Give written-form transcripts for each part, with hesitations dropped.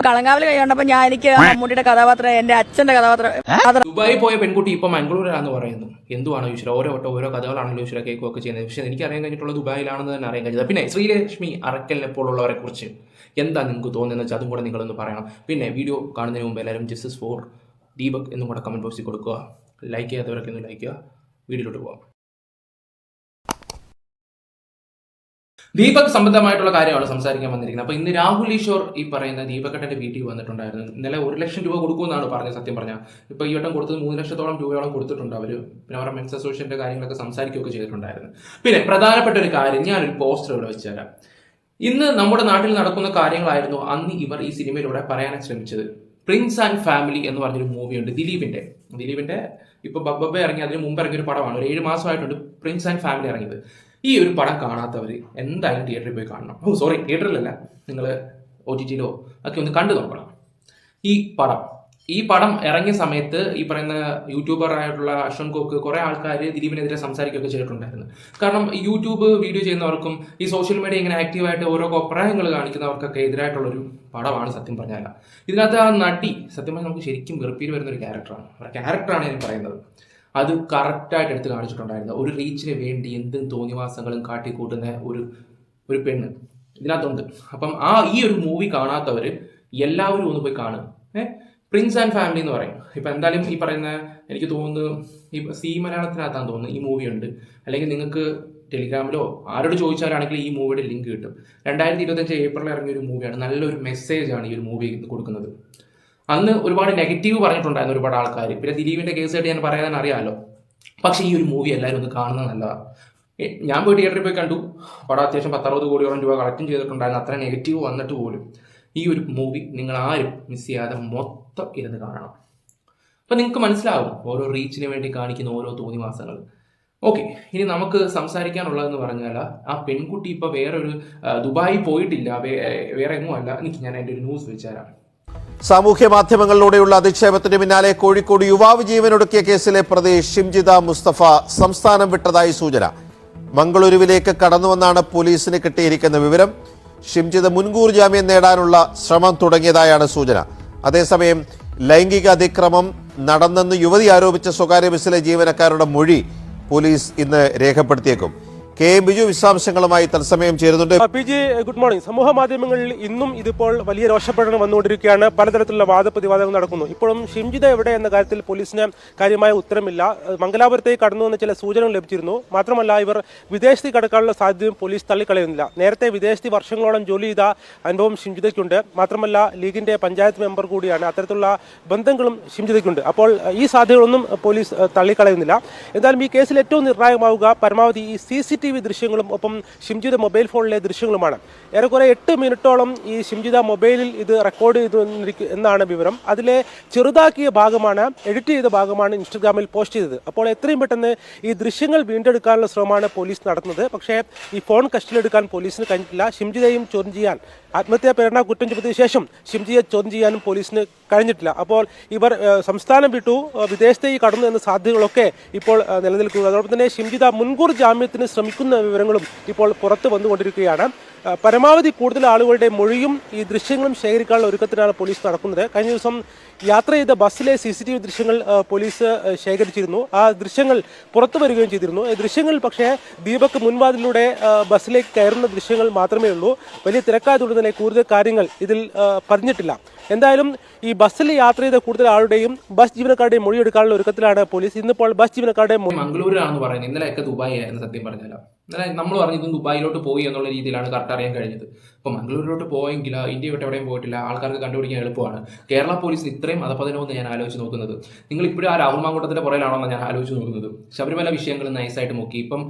കളങ്കാവൽ കൈകൊണ്ടപ്പോ എനിക്ക് മമ്മൂട്ടിയുടെ കഥാപാത്രം എന്റെ അച്ഛന്റെ കഥാപാത്രം ദുബായി പോയ പെൺകുട്ടി ഇപ്പൊ മംഗളൂരാന്ന് പറയുന്നു. എന്തുവാണ് ഈശ്വര, ഓരോ വട്ടം ഓരോ കഥകളാണല്ലോ ഈശ്വര കേൾക്കുകയൊക്കെ ചെയ്യുന്നത്. പക്ഷെ എനിക്ക് അറിയാൻ കഴിഞ്ഞിട്ടുള്ള ദുബായിലാണെന്ന് തന്നെ അറിയാൻ കഴിഞ്ഞത്. പിന്നെ ശ്രീലക്ഷ്മി അറക്കലിനെ പോലുള്ളവരെ കുറിച്ച് എന്താ നിങ്ങൾക്ക് തോന്നുന്നത് വെച്ചാൽ അതും കൂടെ നിങ്ങളൊന്ന് പറയണം. പിന്നെ വീഡിയോ കാണുന്നതിന് മുമ്പ് എല്ലാവരും ജസ്റ്റിസ് ഫോർ ദീപക് എന്നും കൂടെ കമന്റ് ബോക്സിൽ കൊടുക്കുക. ലൈക്ക് ചെയ്യാത്തവരൊക്കെ ഒന്ന് ലൈക്ക് ചെയ്യുക. വീഡിയോയിലോട്ട് പോകാം. ദീപക് സംബന്ധമായിട്ടുള്ള കാര്യമാണ് സംസാരിക്കാൻ വന്നിരിക്കുന്നത്. അപ്പോൾ ഇന്ന് രാഹുൽ ഈശ്വർ ഈ പറയുന്ന ദീപകട്ടന്റെ വീട്ടിൽ വന്നിട്ടുണ്ടായിരുന്നു. ഇന്നലെ 1 ലക്ഷം രൂപ കൊടുക്കുമെന്നാണ് പറഞ്ഞത്. സത്യം പറഞ്ഞാൽ ഇപ്പോൾ ഈ വട്ടം കൊടുത്തത് 3 ലക്ഷത്തോളം രൂപയോളം കൊടുത്തിട്ടുണ്ട് അവർ. പിന്നെ അവരുടെ മെൻസ് അസോസിയേഷന്റെ കാര്യങ്ങളൊക്കെ സംസാരിക്കുകയൊക്കെ ചെയ്തിട്ടുണ്ടായിരുന്നു. പിന്നെ പ്രധാനപ്പെട്ട ഒരു കാര്യം, ഞാനൊരു പോസ്റ്റർ ഇവിടെ വെച്ചുതരാം. ഇന്ന് നമ്മുടെ നാട്ടിൽ നടക്കുന്ന കാര്യങ്ങളായിരുന്നു അന്ന് ഇവർ ഈ സിനിമയിലൂടെ പറയാൻ ശ്രമിച്ചത്. പ്രിൻസ് ആൻഡ് ഫാമിലി എന്ന് പറഞ്ഞൊരു മൂവിയുണ്ട് ദിലീപിന്റെ ഇപ്പൊ ബബ്ബ ഇറങ്ങി, അതിന് മുമ്പ് ഇറങ്ങിയൊരു പടമാണ്. ഒരു 7 മാസമായിട്ടുണ്ട് പ്രിൻസ് ആൻഡ് ഫാമിലി ഇറങ്ങിയത്. ഈ ഒരു പടം കാണാത്തവർ എന്തായാലും തിയേറ്ററിൽ പോയി കാണണം. തിയേറ്ററിലല്ല, നിങ്ങൾ OTTയിലോ ഒക്കെ ഒന്ന് കണ്ടു നോക്കണം. ഈ പടം ഇറങ്ങിയ സമയത്ത് ഈ പറയുന്ന യൂട്യൂബർ ആയിട്ടുള്ള അശ്വൻ കോക്ക് കുറെ ആൾക്കാർ ദിലീപിനെതിരെ സംസാരിക്കുകയൊക്കെ ചെയ്തിട്ടുണ്ടായിരുന്നു. കാരണം യൂട്യൂബ് വീഡിയോ ചെയ്യുന്നവർക്കും ഈ സോഷ്യൽ മീഡിയ ഇങ്ങനെ ആക്റ്റീവായിട്ട് ഓരോ അഭിപ്രായങ്ങൾ കാണിക്കുന്നവർക്കൊക്കെ എതിരായിട്ടുള്ളൊരു പടമാണ് സത്യം പറഞ്ഞാൽ. ഇതിനകത്ത് ആ നടി സത്യം പറഞ്ഞാൽ നമുക്ക് ശരിക്കും വെറുപ്പിൽ വരുന്ന ഒരു ക്യാരക്ടറാണ്. അവരുടെ ക്യാരക്ടറാണ് ഞാൻ പറയുന്നത്. അത് കറക്റ്റായിട്ട് എടുത്ത് കാണിച്ചിട്ടുണ്ടായിരുന്നു. ഒരു റീച്ചിന് വേണ്ടി എന്തും തോന്നിവാസങ്ങളും കാട്ടിക്കൂട്ടുന്ന ഒരു പെണ്ണ് ഇതിനകത്തുണ്ട്. അപ്പം ഈ ഒരു മൂവി കാണാത്തവർ എല്ലാവരും ഒന്ന് പോയി കാണുക. പ്രിൻസ് ആൻഡ് ഫാമിലി എന്ന് പറയും. ഇപ്പം എന്തായാലും ഈ പറയുന്ന എനിക്ക് തോന്നുന്നു ഈ മലയാളത്തിനകത്താന്ന് തോന്നുന്നു ഈ മൂവി ഉണ്ട്. അല്ലെങ്കിൽ നിങ്ങൾക്ക് ടെലിഗ്രാമിലോ ആരോട് ചോദിച്ചാലാണെങ്കിൽ ഈ മൂവിയുടെ ലിങ്ക് കിട്ടും. 2025 ഏപ്രിലിൽ ഇറങ്ങിയ ഒരു മൂവിയാണ്. നല്ലൊരു മെസ്സേജാണ് ഈ ഒരു മൂവി കൊടുക്കുന്നത്. അന്ന് ഒരുപാട് നെഗറ്റീവ് പറഞ്ഞിട്ടുണ്ടായിരുന്നു ഒരുപാട് ആൾക്കാർ. പിന്നെ ദിലീപിന്റെ കേസായിട്ട് ഞാൻ പറയാൻ അറിയാമല്ലോ. പക്ഷേ ഈ ഒരു മൂവി എല്ലാവരും ഒന്ന് കാണുന്നത് നല്ലതാണ്. ഞാൻ പോയി തിയേറ്ററിൽ പോയി കണ്ടു. പടം അത്യാവശ്യം 10-60 കോടിയോളം രൂപ കളക്റ്റും ചെയ്തിട്ടുണ്ടായിരുന്നു. അത്ര നെഗറ്റീവ് വന്നിട്ട് പോലും ഈ ഒരു മൂവി നിങ്ങൾ ആരും മിസ് ചെയ്യാതെ മൊത്തം ഇരുന്ന് കാണണം. അപ്പം നിങ്ങൾക്ക് മനസ്സിലാവും ഓരോ റീച്ചിന് വേണ്ടി കാണിക്കുന്ന ഓരോ തോന്നിവാസങ്ങൾ. ഓക്കെ, ഇനി നമുക്ക് സംസാരിക്കാനുള്ളതെന്ന് പറഞ്ഞാൽ ആ പെൺകുട്ടി ഇപ്പോൾ വേറൊരു ദുബായി പോയിട്ടില്ല, വേറെ എങ്ങും അല്ല. ഞാൻ എൻ്റെ ഒരു ന്യൂസ് വെച്ചുതരാം. സാമൂഹ്യ മാധ്യമങ്ങളിലൂടെയുള്ള അധിക്ഷേപത്തിന് പിന്നാലെ കോഴിക്കോട് യുവാവ് ജീവനൊടുക്കിയ കേസിലെ പ്രതി ഷിംജിത മുസ്തഫ സംസ്ഥാനം വിട്ടതായി സൂചന. മംഗളൂരുവിലേക്ക് കടന്നുവന്നാണ് പോലീസിന് കിട്ടിയിരിക്കുന്ന വിവരം. ഷിംജിത മുൻകൂർ ജാമ്യം നേടാനുള്ള ശ്രമം തുടങ്ങിയതായാണ് സൂചന. അതേസമയം ലൈംഗിക അതിക്രമം നടന്നെന്ന് യുവതി ആരോപിച്ച സ്വകാര്യ ബസ്സിലെ ജീവനക്കാരുടെ മൊഴി പോലീസ് ഇന്ന് രേഖപ്പെടുത്തിയേക്കും. KM ബിജു വിശദാംശങ്ങളുമായി തത്സമയം ചേരുന്നുണ്ട്. PG, good morning. സമൂഹ മാധ്യമങ്ങളിൽ ഇന്നും ഇതിപ്പോൾ വലിയ രോഷപ്രകടനം വന്നുകൊണ്ടിരിക്കുകയാണ്. പലതരത്തിലുള്ള വാദപ്രതിവാദങ്ങൾ നടക്കുന്നു. ഇപ്പോഴും ഷിംജിത എവിടെ എന്ന കാര്യത്തിൽ പോലീസിന് കാര്യമായ ഉത്തരമില്ല. മംഗലാപുരത്തേക്ക് കടന്നു വന്ന ചില സൂചനകൾ ലഭിച്ചിരുന്നു. മാത്രമല്ല, ഇവർ വിദേശത്തേക്ക് കടക്കാനുള്ള സാധ്യതയും പോലീസ് തള്ളിക്കളയുന്നില്ല. നേരത്തെ വിദേശത്ത് വർഷങ്ങളോളം ജോലി ചെയ്ത അനുഭവം ഷിംജിതയ്ക്കുണ്ട്. മാത്രമല്ല, ലീഗിന്റെ പഞ്ചായത്ത് മെമ്പർ കൂടിയാണ്. അത്തരത്തിലുള്ള ബന്ധങ്ങളും ഷിംജിതയ്ക്കുണ്ട്. അപ്പോൾ ഈ സാധ്യതകളൊന്നും പോലീസ് തള്ളിക്കളയുന്നില്ല. എന്തായാലും ഈ കേസിൽ ഏറ്റവും നിർണായകമാവുക പരമാവധി ഈ CCTV ദൃശ്യങ്ങളും ഒപ്പം ഷിംജിത മൊബൈൽ ഫോണിലെ ദൃശ്യങ്ങളുമാണ്. ഏറെക്കുറെ 8 മിനിറ്റോളം ഈ ഷിംജിത മൊബൈലിൽ ഇത് റെക്കോർഡ് ചെയ്തു എന്നാണ് വിവരം. അതിലെ ചെറുതാക്കിയ ഭാഗമാണ്, എഡിറ്റ് ചെയ്ത ഭാഗമാണ് ഇൻസ്റ്റഗ്രാമിൽ പോസ്റ്റ് ചെയ്തത്. അപ്പോൾ എത്രയും പെട്ടെന്ന് ഈ ദൃശ്യങ്ങൾ വീണ്ടെടുക്കാനുള്ള ശ്രമമാണ് പോലീസ് നടത്തുന്നത്. പക്ഷേ ഈ ഫോൺ കസ്റ്റഡിയിലെടുക്കാൻ പോലീസിന് കഴിഞ്ഞിട്ടില്ല. ഷിംജിതയും ചോദ്യം ചെയ്യാൻ, ആത്മഹത്യാ പ്രേരണ കുറ്റം ചുമത്തിയ ശേഷം ഷിംജിയെ ചോദ്യം ചെയ്യാനും പോലീസിന് കഴിഞ്ഞിട്ടില്ല. അപ്പോൾ ഇവർ സംസ്ഥാനം വിട്ടു വിദേശത്തേക്ക് കടന്നു എന്ന സാധ്യതകളൊക്കെ ഇപ്പോൾ നിലനിൽക്കുക. അതോടൊപ്പം തന്നെ ഷിംജിത മുൻകൂർ ജാമ്യത്തിന് ശ്രമിക്കുന്ന വിവരങ്ങളും ഇപ്പോൾ പുറത്തു വന്നുകൊണ്ടിരിക്കുകയാണ്. പരമാവധി കൂടുതൽ ആളുകളുടെ മൊഴിയും ഈ ദൃശ്യങ്ങളും ശേഖരിക്കാനുള്ള ഒരുക്കത്തിനാണ് പോലീസ് നടക്കുന്നത്. കഴിഞ്ഞ ദിവസം യാത്ര ചെയ്ത ബസ്സിലെ CCTV ദൃശ്യങ്ങൾ പോലീസ് ശേഖരിച്ചിരുന്നു. ആ ദൃശ്യങ്ങൾ പുറത്തു വരികയും ചെയ്തിരുന്നു. ഈ ദൃശ്യങ്ങൾ പക്ഷേ ദീപക് മുൻവാതിലൂടെ ബസ്സിലേക്ക് കയറുന്ന ദൃശ്യങ്ങൾ മാത്രമേ ഉള്ളൂ. വലിയ തിരക്കായതുകൊണ്ട് തന്നെ കൂടുതൽ കാര്യങ്ങൾ ഇതിൽ പറഞ്ഞിട്ടില്ല. എന്തായാലും ഈ ബസ്സിൽ യാത്ര ചെയ്ത കൂടുതൽ ആളുടെയും ബസ് ജീവനക്കാരുടെയും മൊഴിയെടുക്കാനുള്ള ഒരുക്കത്തിലാണ് പോലീസ്. ഇന്നിപ്പോൾ ബസ് ജീവനക്കാരുടെ മംഗളൂരാണെന്ന് പറയുന്നത്. ഇന്നലെയൊക്കെ ദുബായ് ആയിരുന്നു സത്യം പറഞ്ഞാലോ. ഇന്നലെ നമ്മൾ പറഞ്ഞു ഇതും ദുബായിലോട്ട് പോയി എന്നുള്ള രീതിയിലാണ് കറക്റ്റ് അറിയാൻ കഴിഞ്ഞത്. അപ്പോൾ മംഗളൂരിലോട്ട് പോയെങ്കിൽ ഇന്ത്യ വിട്ട് എവിടെയും പോയിട്ടില്ല. ആൾക്കാർക്ക് കണ്ടുപിടിക്കാൻ എളുപ്പമാണ്. കേരള പോലീസിന് ഇത്രയും അധപതനമെന്ന് ഞാൻ ആലോചിച്ച് നോക്കുന്നത്. നിങ്ങൾ ഇപ്പോഴും ആ രാഹുൽ മാങ്കൂട്ടത്തിന്റെ പുറയിലാണോ ഞാൻ ആലോചിച്ച് നോക്കുന്നത്. ശബരിമല വിഷയങ്ങൾ നൈസായിട്ട് മുക്കി.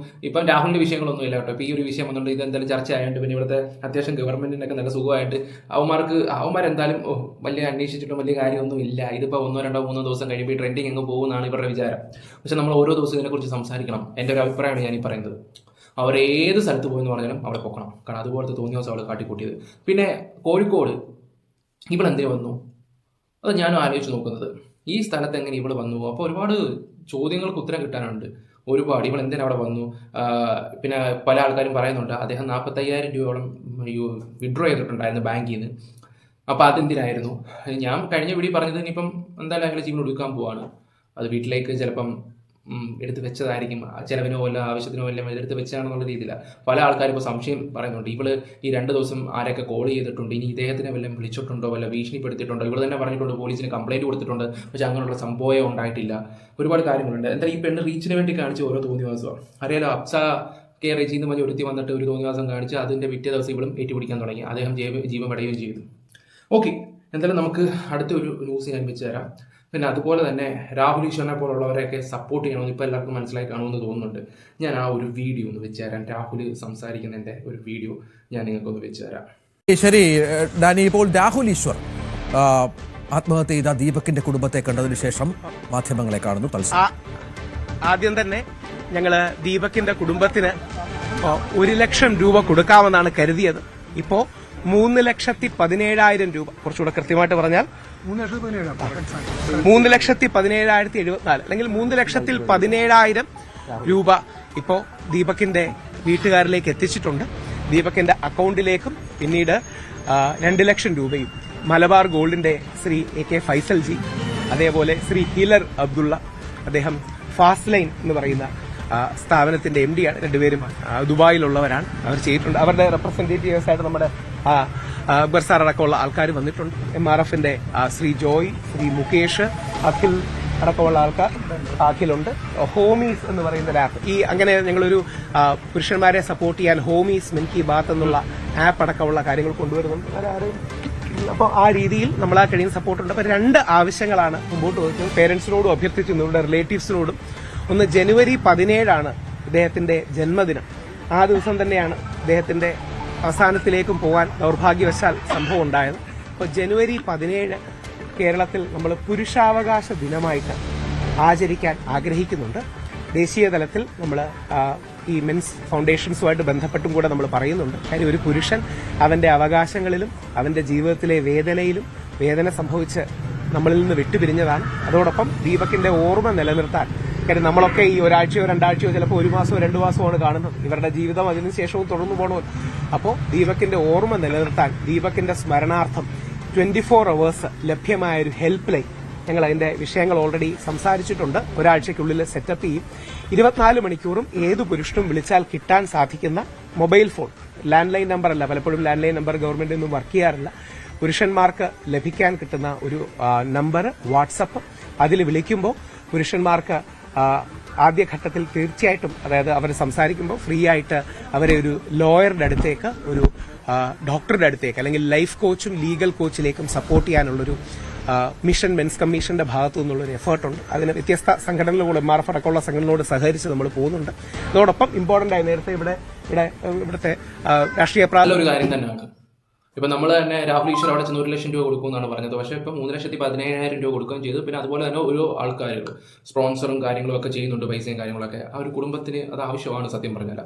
ഇപ്പം രാഹുലിന്റെ വിഷയങ്ങളൊന്നും ഇല്ല കേട്ടോ. ഇപ്പോൾ ഈ ഒരു വിഷയം വന്നുകൊണ്ട് ഇത് എന്തായാലും ചർച്ച ആയതുകൊണ്ട് പിന്നെ ഇവിടുത്തെ അത്യാവശ്യം ഗവൺമെന്റിനൊക്കെ നല്ല സുഖമായിട്ട് അവന്മാരെന്തായാലും വലിയ അന്വേഷിച്ചിട്ടും വലിയ കാര്യമൊന്നും ഇല്ല. ഇതിപ്പോൾ 1, 2, 3 ദിവസം കഴിയുമ്പോൾ ട്രെൻഡിങ് അങ്ങ് പോകുന്നതാണ് ഇവരുടെ വിചാരം. പക്ഷെ നമ്മൾ ഓരോ ദിവസം ഇതിനെക്കുറിച്ച് സംസാരിക്കണം. എൻ്റെ ഒരു അഭിപ്രായമാണ് ഞാൻ ഈ പറയുന്നത്. അവർ ഏത് സ്ഥലത്ത് പോയെന്ന് പറഞ്ഞാലും അവിടെ പൊക്കണം. കാരണം അതുപോലത്തെ തോന്നിയ ദിവസം അവൾ കാട്ടിക്കൂട്ടിയത്. പിന്നെ കോഴിക്കോട് ഇവളെന്തിനു വന്നു, അത് ഞാനും ആലോചിച്ച് നോക്കുന്നത്. ഈ സ്ഥലത്ത് എങ്ങനെ ഇവൾ വന്നു? അപ്പോൾ ഒരുപാട് ചോദ്യങ്ങൾക്ക് ഉത്തരം കിട്ടാനുണ്ട്. ഒരുപാട് ഇവൾ എന്തിനാ അവിടെ വന്നു. പിന്നെ പല ആൾക്കാരും പറയുന്നുണ്ട് അദ്ദേഹം 45,000 രൂപയോളം വിഡ്രോ ചെയ്തിട്ടുണ്ടായിരുന്നു ബാങ്കിൽ നിന്ന്. അപ്പോൾ അതെന്തിനായിരുന്നു ഞാൻ കഴിഞ്ഞ വീഡിയോ പറഞ്ഞത്, ഇനിയിപ്പം എന്തായാലും അയാൾ ജീവൻ ഒടുക്കാൻ പോവാണ്. അത് വീട്ടിലേക്ക് ചിലപ്പം എടുത്ത് വെച്ചതായിരിക്കും, ചിലവിനോ വല്ല ആവശ്യത്തിനോ വല്ല എടുത്ത് വെച്ചാണെന്നുള്ള രീതിയിലാണ് പല ആൾക്കാരും ഇപ്പോൾ സംശയം പറയുന്നുണ്ട്. ഇവള് ഈ 2 ദിവസം ആരൊക്കെ കോൾ ചെയ്തിട്ടുണ്ട്, ഇനി ഇദ്ദേഹത്തിനെ വല്ലതും വിളിച്ചിട്ടുണ്ടോ, വല്ല ഭീഷണിപ്പെടുത്തിയിട്ടുണ്ടോ, ഇവൾ തന്നെ പറഞ്ഞിട്ടുണ്ട് പോലീസിന് കംപ്ലൈൻറ്റ് കൊടുത്തിട്ടുണ്ട്, പക്ഷേ അങ്ങനെയുള്ള സംഭവം ഉണ്ടായിട്ടില്ല. ഒരുപാട് കാര്യങ്ങളുണ്ട്. എന്തായാലും ഈ പെണ്ണ് റീച്ചിന് വേണ്ടി കാണിച്ച ഓരോ തോന്നിവാസമാണ്. അറിയാലോ, അപ്സ കെ റെജി എന്ന് പറഞ്ഞ് ഒരുത്തി വന്നിട്ട് ഒരു തോന്നിവാസം കാണിച്ച് അതിൻ്റെ പിറ്റേ ദിവസം ഇവളും ഏറ്റുപിടിക്കാൻ തുടങ്ങി. അദ്ദേഹം ജീവൻ വെടിയുകയും ചെയ്തു. ഓക്കെ, എന്തായാലും നമുക്ക് അടുത്തൊരു ന്യൂസ് ഞാൻ വെച്ച് തരാം. പിന്നെ അതുപോലെ തന്നെ രാഹുൽ ഈശ്വറിനെ പോലുള്ളവരെയൊക്കെ സപ്പോർട്ട് ചെയ്യണമെന്ന് ഇപ്പോൾ എല്ലാവർക്കും മനസ്സിലായി കാണുമെന്ന് തോന്നുന്നുണ്ട്. ഞാൻ ആ ഒരു വീഡിയോ ഒന്ന് വെച്ച് തരാം. രാഹുൽ സംസാരിക്കുന്നതിൻ്റെ ഒരു വീഡിയോ ഞാൻ നിങ്ങൾക്കൊന്ന് വെച്ച് തരാം. ശരി ഡാനി, ഇപ്പോൾ രാഹുൽ ഈശ്വർ ആത്മഹത്യ ചെയ്ത ദീപകിന്റെ കുടുംബത്തെ കണ്ടതിന് ശേഷം മാധ്യമങ്ങളെ കാണുന്നു. ആദ്യം തന്നെ ഞങ്ങൾ ദീപകിന്റെ കുടുംബത്തിന് 1 ലക്ഷം രൂപ കൊടുക്കാമെന്നാണ് കരുതിയത്. ഇപ്പോ 3,17,000 രൂപ, കുറച്ചുകൂടെ കൃത്യമായിട്ട് പറഞ്ഞാൽ 3,17,074 അല്ലെങ്കിൽ 3,17,000 രൂപ ഇപ്പോ ദീപകിന്റെ വീട്ടുകാരിലേക്ക് എത്തിച്ചിട്ടുണ്ട്. ദീപകിന്റെ അക്കൗണ്ടിലേക്കും പിന്നീട് 2 ലക്ഷം രൂപയും മലബാർ ഗോൾഡിന്റെ ശ്രീ AK ഫൈസൽ ജി, അതേപോലെ ശ്രീ ഹീലർ അബ്ദുള്ള, അദ്ദേഹം ഫാസ്റ്റ് ലൈൻ എന്ന് പറയുന്ന സ്ഥാപനത്തിന്റെ MD ആണ്. രണ്ടുപേരും ദുബായിലുള്ളവരാണ്. അവർ ചെയ്തിട്ടുണ്ട്. അവരുടെ റെപ്രസെന്റേറ്റീവ്സ് ആയിട്ട് നമ്മുടെ അക്ബർ സാർ അടക്കമുള്ള ആൾക്കാർ വന്നിട്ടുണ്ട്. MRFന്റെ ശ്രീ ജോയ്, ശ്രീ മുകേഷ്, അഖിൽ അടക്കമുള്ള ആൾക്കാർ, അഖിലുണ്ട്. ഹോമീസ് എന്ന് പറയുന്ന ഒരു ആപ്പ്, ഈ അങ്ങനെ ഞങ്ങളൊരു പുരുഷന്മാരെ സപ്പോർട്ട് ചെയ്യാൻ ഹോമീസ് മൻ കി ബാത്ത് എന്നുള്ള ആപ്പ് അടക്കമുള്ള കാര്യങ്ങൾ കൊണ്ടുവരുന്നുണ്ട്. അപ്പോൾ ആ രീതിയിൽ നമ്മൾ ആ കഴിയുന്ന സപ്പോർട്ടുണ്ട്. അപ്പോൾ 2 ആവശ്യങ്ങളാണ് മുമ്പോട്ട് വെക്കുന്നത്. പേരൻസിനോടും അഭ്യർത്ഥിച്ചു, ഇവരുടെ റിലേറ്റീവ്സിനോടും. ഒന്ന്, ജനുവരി 17 ഇദ്ദേഹത്തിന്റെ ജന്മദിനം. ആ ദിവസം തന്നെയാണ് ഇദ്ദേഹത്തിന്റെ അവസാനത്തിലേക്കും പോകാൻ ദൗർഭാഗ്യവശാൽ സംഭവം ഉണ്ടായത്. അപ്പോൾ ജനുവരി 17 കേരളത്തിൽ നമ്മൾ പുരുഷാവകാശ ദിനമായിട്ട് ആചരിക്കാൻ ആഗ്രഹിക്കുന്നുണ്ട്. ദേശീയ തലത്തിൽ നമ്മൾ ഈ മെൻസ് ഫൗണ്ടേഷൻസുമായിട്ട് ബന്ധപ്പെട്ടും കൂടെ നമ്മൾ പറയുന്നുണ്ട്. കാര്യം ഒരു പുരുഷൻ അവന്റെ അവകാശങ്ങളിലും അവന്റെ ജീവിതത്തിലെ വേദന സംഭവിച്ച് നമ്മളിൽ നിന്ന് വിട്ടുപിരിഞ്ഞതാണ്. അതോടൊപ്പം ദീപകിന്റെ ഓർമ്മ നിലനിർത്താൻ, കാര്യം നമ്മളൊക്കെ ഈ ഒരാഴ്ചയോ 2 ആഴ്ചയോ ചിലപ്പോൾ 1 മാസമോ 2 മാസമോ കാണുന്നത്. ഇവരുടെ ജീവിതം അതിനുശേഷവും തുടർന്നു പോകണമല്ലോ. അപ്പോൾ ദീപകിന്റെ ഓർമ്മ നിലനിർത്താൻ, ദീപകിന്റെ സ്മരണാർത്ഥം 24 hours ലഭ്യമായ ഒരു ഹെൽപ്പ് ലൈൻ ഞങ്ങൾ അതിന്റെ വിഷയങ്ങൾ ഓൾറെഡി സംസാരിച്ചിട്ടുണ്ട്. ഒരാഴ്ചയ്ക്കുള്ളിൽ സെറ്റപ്പ് ചെയ്യും. 24 മണിക്കൂറും ഏതു പുരുഷനും വിളിച്ചാൽ കിട്ടാൻ സാധിക്കുന്ന mobile phone, land line number അല്ല, പലപ്പോഴും ലാൻഡ് ലൈൻ നമ്പർ ഗവൺമെന്റിൽ നിന്നും വർക്ക് ചെയ്യാറില്ല. പുരുഷന്മാർക്ക് ലഭിക്കാൻ കിട്ടുന്ന ഒരു നമ്പർ വാട്സപ്പ്, അതിൽ വിളിക്കുമ്പോൾ പുരുഷന്മാർക്ക് ആദ്യഘട്ടത്തിൽ തീർച്ചയായിട്ടും, അതായത് അവർ സംസാരിക്കുമ്പോൾ ഫ്രീ ആയിട്ട് അവരെ ഒരു ലോയറുടെ അടുത്തേക്ക്, ഒരു ഡോക്ടറുടെ അടുത്തേക്ക്, അല്ലെങ്കിൽ ലൈഫ് കോച്ചും ലീഗൽ കോച്ചിലേക്കും സപ്പോർട്ട് ചെയ്യാനുള്ളൊരു മിഷൻ മെൻസ് കമ്മീഷന്റെ ഭാഗത്തു നിന്നുള്ളൊരു എഫേർട്ടുണ്ട്. അതിന് വ്യത്യസ്ത സംഘടനകളോട്, MRF അടക്കമുള്ള സംഘടനകളോട് സഹകരിച്ച് നമ്മൾ പോകുന്നുണ്ട്. അതോടൊപ്പം ഇമ്പോർട്ടന്റ് ആയി നേരത്തെ ഇവിടുത്തെ രാഷ്ട്രീയ ഒരു കാര്യം തന്നെയാണ്. ഇപ്പം നമ്മൾ തന്നെ രാഹുൽ ഈശ്വർ അവിടെ ചെന്ന് 1 ലക്ഷം രൂപ കൊടുക്കുമെന്നാണ് പറഞ്ഞത്. പക്ഷേ ഇപ്പം 3,17,000 രൂപ കൊടുക്കുകയും ചെയ്തു. പിന്നെ അതുപോലെ തന്നെ ഓരോ ആൾക്കാർ സ്പോൺസറും കാര്യങ്ങളും ഒക്കെ ചെയ്യുന്നുണ്ട്, പൈസയും കാര്യങ്ങളൊക്കെ. ആ ഒരു കുടുംബത്തിന് അത് ആവശ്യമാണ്. സത്യം പറഞ്ഞാൽ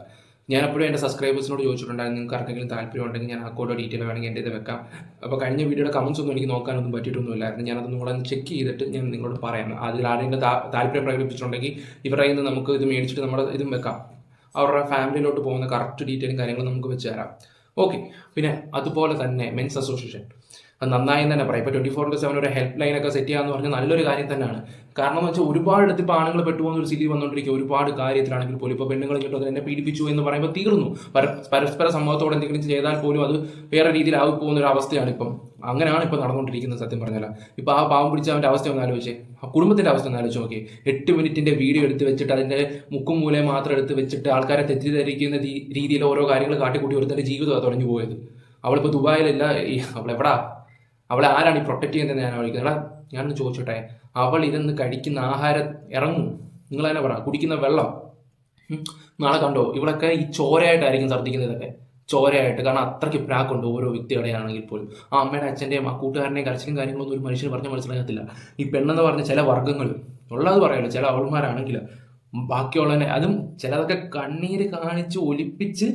ഞാൻ എപ്പോഴും എൻ്റെ സബ്സ്ക്രൈബേഴ്സിനോട് ചോദിച്ചിട്ടുണ്ടായിരുന്നു, നിങ്ങൾക്ക് ആർക്കെങ്കിലും താല്പര്യം ഉണ്ടെങ്കിൽ ഞാൻ അക്കൗണ്ട് ഡീറ്റെയിൽ വേണമെങ്കിൽ എൻ്റെ ഇത് വെക്കാം. അപ്പോൾ കഴിഞ്ഞ വീഡിയോയുടെ കമൻസ് ഒന്നും എനിക്ക് നോക്കാനൊന്നും പറ്റിയിട്ടൊന്നുമില്ലായിരുന്നു. ഞാനതൊന്നും കൂടെ ചെക്ക് ചെയ്തിട്ട് ഞാൻ നിങ്ങളോട് പറയാം. അതിൽ ആരെങ്കിലും താല്പര്യം പ്രകടിപ്പിച്ചിട്ടുണ്ടെങ്കിൽ ഇവരുടെ കയ്യിൽ നിന്ന് നമുക്ക് ഇത് മേടിച്ചിട്ട് നമ്മുടെ ഇതും വെക്കാം. അവരുടെ ഫാമിലിയിലോട്ട് പോകുന്ന കറക്റ്റ് ഡീറ്റെയിലും കാര്യങ്ങളും നമുക്ക് വെച്ച് തരാം. ഓക്കെ. പിന്നെ അതുപോലെ തന്നെ മെൻസ് അസോസിയേഷൻ അത് നന്നായി തന്നെ പറയാം. ഇപ്പോൾ 24/7 ഒരു ഹെൽപ്പ് ലൈനൊക്കെ സെറ്റ് ചെയ്യാന്ന് പറഞ്ഞാൽ നല്ലൊരു കാര്യം തന്നെയാണ്. കാരണം എന്ന് വെച്ചാൽ ഒരുപാട് ഇപ്പോൾ ആണുങ്ങൾ പെട്ടുപോകുന്ന ഒരു സ്ഥിതി വന്നുകൊണ്ടിരിക്കുക. ഒരുപാട് കാര്യത്തിലാണെങ്കിൽ പോലും ഇപ്പോൾ പെണ്ണുങ്ങൾ ഇങ്ങോട്ട് അത് എന്നെ പീഡിപ്പിച്ചു എന്ന് പറയുമ്പോൾ തീർന്നു. പരസ്പര സമ്മതത്തോടെ എന്തെങ്കിലും ചെയ്താൽ പോലും അത് വേറെ രീതിയിലായി പോകുന്ന ഒരു അവസ്ഥയാണ് ഇപ്പം. അങ്ങനെയാണ് ഇപ്പോൾ നടന്നുകൊണ്ടിരിക്കുന്നത്. സത്യം പറഞ്ഞാൽ ഇപ്പോൾ ആ പാവം പിടിച്ച അവൻ്റെ അവസ്ഥ ഒന്ന് ആലോചിച്ചേ, ആ കുടുംബത്തിൻ്റെ അവസ്ഥ ഒന്ന് ആലോചിച്ച് നോക്കി. 8 മിനിറ്റിൻ്റെ വീഡിയോ എടുത്ത് വെച്ചിട്ട് അതിൻ്റെ മുക്കും മൂലയും മാത്രം എടുത്ത് വെച്ചിട്ട് ആൾക്കാരെ തെറ്റിദ്ധരിക്കുന്ന രീതിയിൽ ഓരോ കാര്യങ്ങൾ കാട്ടിക്കൂട്ടി ഒരുത്തൻ്റെ ജീവിതമാണ് തുടങ്ങി പോയത്. അവളിപ്പോൾ ദുബായിലല്ല, അവളെ ആരാണ് ഈ പ്രൊട്ടക്ട് ചെയ്യുന്നത് ഞാൻ ആലോചിക്കുന്നത്. ഞാനൊന്ന് ചോദിച്ചോട്ടെ, അവൾ ഇരുന്ന് കഴിക്കുന്ന ആഹാരം ഇറങ്ങും, നിങ്ങൾ തന്നെ പറ, കുടിക്കുന്ന വെള്ളം നാളെ കണ്ടോ? ഇവളൊക്കെ ഈ ചോരയായിട്ടായിരിക്കും ഛർദ്ദിക്കുന്നതൊക്കെ, ചോരയായിട്ട്. കാരണം അത്രയ്ക്ക് പ്രാക്കുണ്ട് ഓരോ വ്യക്തികളെയാണെങ്കിൽ പോലും. ആ അമ്മയുടെ അച്ഛൻ്റെയും ആ കൂട്ടുകാരൻ്റെയും കരച്ചിലും കാര്യങ്ങളൊന്നും ഒരു മനുഷ്യന് പറഞ്ഞ് മനസ്സിലാകത്തില്ല. ഈ പെണ്ണെന്ന് പറഞ്ഞ ചില വർഗ്ഗങ്ങൾ ഉള്ളത് പറയല്ലോ, ചില അവൾമാരാണെങ്കിൽ ബാക്കിയുള്ളതിനെ അതും ചിലതൊക്കെ കണ്ണീര് കാണിച്ച് ഒലിപ്പിച്ച്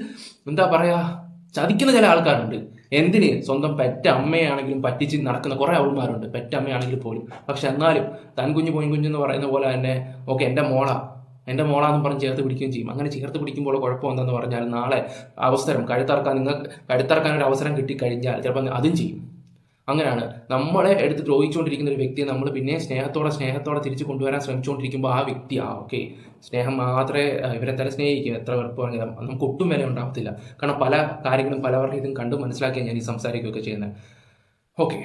എന്താ പറയുക ചതിക്കുന്ന ചില ആൾക്കാരുണ്ട്. എന്തിന്? സ്വന്തം പെറ്റ അമ്മയാണെങ്കിലും പറ്റിച്ച് നടക്കുന്ന കുറേ അവൾമാരുണ്ട്, പെറ്റ അമ്മയാണെങ്കിൽ പോലും. പക്ഷെ എന്നാലും തൻകുഞ്ഞ് പൊൻകുഞ്ഞെന്ന് പറയുന്ന പോലെ തന്നെ ഓക്കെ എൻ്റെ മോളാന്ന് പറഞ്ഞ് ചേർത്ത് പിടിക്കുകയും ചെയ്യും. അങ്ങനെ ചേർത്ത് പിടിക്കുമ്പോൾ കുഴപ്പം എന്താണെന്ന് പറഞ്ഞാൽ നാളെ അവസരം കഴുത്തറക്കാൻ ഒരു അവസരം കിട്ടിക്കഴിഞ്ഞാൽ ചിലപ്പോൾ അതും ചെയ്യും. അങ്ങനെയാണ് നമ്മളെ എടുത്ത് ദ്രോഹിച്ചുകൊണ്ടിരിക്കുന്ന ഒരു വ്യക്തിയെ നമ്മൾ പിന്നെ സ്നേഹത്തോടെ തിരിച്ച് കൊണ്ടുവരാൻ ശ്രമിച്ചുകൊണ്ടിരിക്കുമ്പോൾ ആ വ്യക്തി ഓക്കെ സ്നേഹം മാത്രമേ ഇവരെ തന്നെ സ്നേഹിക്കും, എത്ര വെറുപ്പ് പറഞ്ഞാൽ നമുക്ക് ഒട്ടും വില ഉണ്ടാകത്തില്ല. കാരണം പല കാര്യങ്ങളും പലവരുടെ ഇതും കണ്ട് മനസ്സിലാക്കിയാണ് ഞാൻ ഈ സംസാരിക്കുകയൊക്കെ ചെയ്യുന്നത്. ഓക്കെ,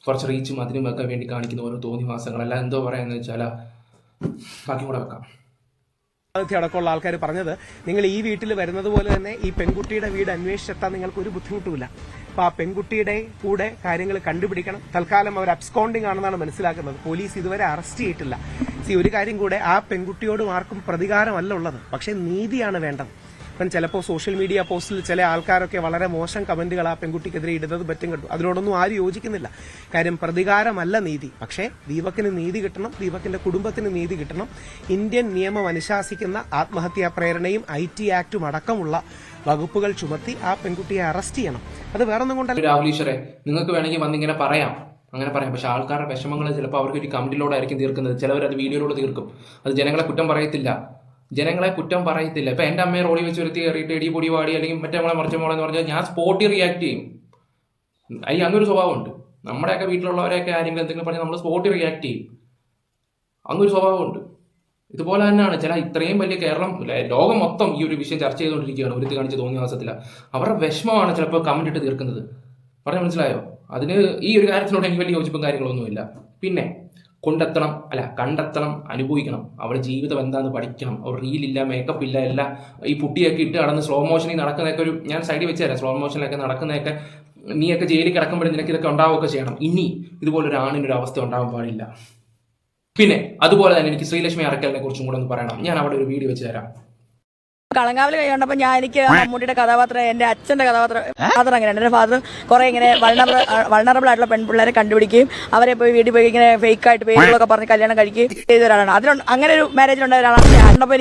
കുറച്ച് റീച്ചും അതിനും ഒക്കെ വേണ്ടി കാണിക്കുന്ന ഓരോ തോന്നിവാസങ്ങളല്ല എന്തോ പറയാന്ന് വെച്ചാൽ ബാക്കി കൂടെ വെക്കാം. അടക്കമുള്ള ആൾക്കാർ പറഞ്ഞത്, നിങ്ങൾ ഈ വീട്ടിൽ വരുന്നത് പോലെ തന്നെ ഈ പെൺകുട്ടിയുടെ വീട് അന്വേഷിച്ചെത്താൻ നിങ്ങൾക്ക് ഒരു ബുദ്ധിമുട്ടുമില്ല. അപ്പൊ ആ പെൺകുട്ടിയുടെ കൂടെ കാര്യങ്ങൾ കണ്ടുപിടിക്കണം. തൽക്കാലം അവർ അബ്സ്കോണ്ടിങ് ആണെന്നാണ് മനസ്സിലാക്കുന്നത്. പോലീസ് ഇതുവരെ അറസ്റ്റ് ചെയ്തിട്ടില്ല. ഒരു കാര്യം കൂടെ, ആ പെൺകുട്ടിയോടും ആർക്കും പ്രതികാരമല്ല ഉള്ളത്, പക്ഷെ നീതിയാണ് വേണ്ടത്. ഇപ്പം ചിലപ്പോൾ സോഷ്യൽ മീഡിയ പോസ്റ്റിൽ ചില ആൾക്കാരൊക്കെ വളരെ മോശം കമന്റുകൾ ആ പെൺകുട്ടിക്കെതിരെ ഇടുന്നത് പറ്റും കണ്ടു. അതിനോടൊന്നും ആരും യോജിക്കുന്നില്ല. കാര്യം പ്രതികാരമല്ല നീതി, പക്ഷേ ദീപകിന് നീതി കിട്ടണം, ദീപകിന്റെ കുടുംബത്തിന് നീതി കിട്ടണം. ഇന്ത്യൻ നിയമം അനുശാസിക്കുന്ന ആത്മഹത്യാ പ്രേരണയും IT ആക്ടും അടക്കമുള്ള വകുപ്പുകൾ ചുമത്തി ആ പെൺകുട്ടിയെ അറസ്റ്റ് ചെയ്യണം. അത് വേറൊന്നും കൊണ്ടല്ല. രാഹുൽ ഈശ്വറെ, നിങ്ങൾക്ക് വേണമെങ്കിൽ വന്നിങ്ങനെ പറയാം, അങ്ങനെ പറയാം. പക്ഷെ ആൾക്കാരുടെ വിഷമങ്ങൾ ചിലപ്പോൾ അവർക്ക് ഒരു കമന്റിലൂടെയായിരിക്കും തീർക്കുന്നത്. ചിലവർ അത് വീഡിയോയിലൂടെ തീർക്കും. അത് ജനങ്ങളെ കുറ്റം പറയത്തില്ല. ഇപ്പൊ എന്റെ അമ്മയെ റോഡി വെച്ച് വരുത്തി കയറിയിട്ട് ഇടി പൊടി വാടി അല്ലെങ്കിൽ മറ്റേ മോളെ മറിച്ച മോളെ എന്ന് പറഞ്ഞാൽ ഞാൻ സ്പോട്ടിൽ റിയാക്ട് ചെയ്യും. അങ്ങനൊരു സ്വഭാവമുണ്ട്. നമ്മുടെയൊക്കെ വീട്ടിലുള്ളവരെയൊക്കെ ആരെങ്കിലും എന്തെങ്കിലും പറഞ്ഞാൽ നമ്മൾ സ്പോട്ടിൽ റിയാക്ട് ചെയ്യും. അങ്ങനൊരു സ്വഭാവമുണ്ട്. ഇതുപോലെ തന്നെയാണ് ചില ഇത്രയും വലിയ ലോകം മൊത്തം ഈ ഒരു വിഷയം ചർച്ച ചെയ്തുകൊണ്ടിരിക്കുകയാണ്. ഒരുത്തി കാണിച്ച് തോന്നിയ അവരുടെ വിഷമമാണ് ചിലപ്പോൾ കമന്റ് ഇട്ട് തീർക്കുന്നത്. പറഞ്ഞാൽ മനസ്സിലായോ? അതിന് ഈ ഒരു കാര്യത്തിനോട് എനിക്ക് വലിയ യോജിപ്പും കാര്യങ്ങളൊന്നുമില്ല. പിന്നെ കണ്ടെത്തണം, അനുഭവിക്കണം. അവരുടെ ജീവിതം എന്താന്ന് പഠിക്കണം. അവർ റീലില്ല, മേക്കപ്പ് ഇല്ല, എല്ലാം ഈ പുട്ടിയൊക്കെ ഇട്ട് നടന്ന് സ്ലോ മോഷനിൽ നടക്കുന്നതൊക്കെ ഞാൻ സൈഡിൽ വെച്ച് തരാം. സ്ലോ മോഷനിലൊക്കെ നടക്കുന്നതൊക്കെ നീയൊക്കെ ജയിലിൽ കിടക്കുമ്പോഴും നിനക്ക് ഇതൊക്കെ ഉണ്ടാവുകയൊക്കെ ചെയ്യണം. ഇനി ഇതുപോലൊരു ആണിനൊരു അവസ്ഥ ഉണ്ടാവാൻ പാടില്ല. പിന്നെ അതുപോലെ തന്നെ എനിക്ക് ശ്രീലക്ഷ്മി അറക്കലിനെ കുറിച്ചും കൂടെ ഒന്ന് പറയണം. ഞാൻ അവിടെ ഒരു വീഡിയോ വെച്ച് തരാം. കളങ്കാവിൽ കൈകൊണ്ടപ്പോൾ എനിക്ക് മമ്മൂട്ടിയുടെ കഥാപാത്രം, എന്റെ അച്ഛന്റെ കഥാപാത്രം അങ്ങനെയാണ്. എന്റെ ഫാദർ കുറെ ഇങ്ങനെ വൾണറബിൾ ആയിട്ടുള്ള പെൺപിള്ളേരെ കണ്ടുപിടിക്കുകയും അവരെ പോയി വീട്ടിൽ പോയി ഇങ്ങനെ ഫേക്ക് ആയിട്ട് പേരുകളൊക്കെ പറഞ്ഞ് കല്യാണം കഴിക്കുകയും ചെയ്ത ഒരാളാണ്. അങ്ങനെ ഒരു മാരേജിലുണ്ടായ ഒരാളാണ് ഞാൻ. അപ്പോൾ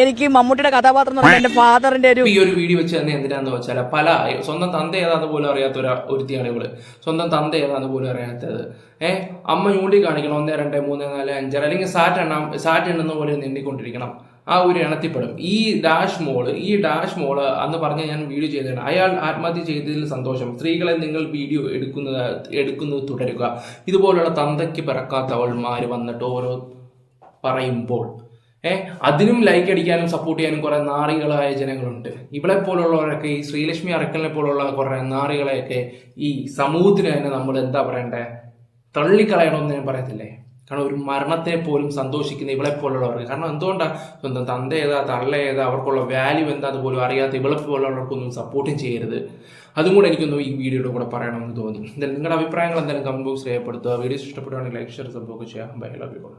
എനിക്ക് മമ്മൂട്ടിയുടെ കഥാപാത്രം എന്ന് പറഞ്ഞാൽ എന്റെ ഫാദറിന്റെ ഈ ഒരു വീഡിയോ വെച്ച് തന്നെ എന്തിനാന്ന് വെച്ചാൽ സ്വന്തം തന്ത ഏതാന്ന് പോലും അറിയാത്ത ഒരുത്തിയാണ് ഇവള്. സ്വന്തം തന്ത ഏതാന്ന് പോലും അറിയാത്തത്. അമ്മ ചൂണ്ടി കാണിക്കണം 1 2 3 4 5 അല്ലെങ്കിൽ സാറ്റ് എണ്ണുന്ന പോലെ എണ്ണിക്കൊണ്ടിരിക്കണം. ആ ഒരു എണ്ണത്തിൽപ്പെടും. ഈ ഡാഷ് മോള് അന്ന് പറഞ്ഞ ഞാൻ വീഡിയോ ചെയ്തതാണ്. അയാൾ ആത്മഹത്യ ചെയ്തതിൽ സന്തോഷം. സ്ത്രീകളെ നിങ്ങൾ വീഡിയോ എടുക്കുന്നത് തുടരുക. ഇതുപോലുള്ള തന്തയ്ക്ക് പിറക്കാത്തവൾമാര് വന്നിട്ട് ഓരോ പറയുമ്പോൾ അതിനും ലൈക്ക് അടിക്കാനും സപ്പോർട്ട് ചെയ്യാനും കുറെ നാറികളായ ജനങ്ങളുണ്ട്. ഇവളെ പോലുള്ളവരൊക്കെ, ഈ ശ്രീലക്ഷ്മി അറക്കലിനെ പോലുള്ള കുറെ നാറികളെയൊക്കെ ഈ സമൂഹത്തിന് തന്നെ നമ്മൾ എന്താ പറയണ്ടേ, തള്ളിക്കളയണമെന്ന് ഞാൻ പറയത്തില്ലേ. കാരണം ഒരു മരണത്തെ പോലും സന്തോഷിക്കുന്ന ഇവളെ പോലുള്ളവർക്ക്. കാരണം എന്തുകൊണ്ടാണ് സ്വന്തം തന്ത ഏതാ തള്ള ഏതാ അവർക്കുള്ള വാല്യൂ എന്താ അതുപോലും അറിയാത്ത ഇവളെ പോലുള്ളവർക്കൊന്നും സപ്പോർട്ടും ചെയ്യരുത്. അതും കൂടെ എനിക്കൊന്നും ഈ വീഡിയോയുടെ കൂടെ പറയണമെന്ന് തോന്നി. നിങ്ങളുടെ അഭിപ്രായങ്ങൾ എന്തായാലും കമന്റ് ബോക്സിൽ രേഖപ്പെടുത്തുക. വീഡിയോസ് ഇഷ്ടപ്പെടുകയാണെങ്കിൽ ലൈക്ക് ഷെയർ സബ്സ്ക്രൈബ് ചെയ്യുക. Bye, love you all.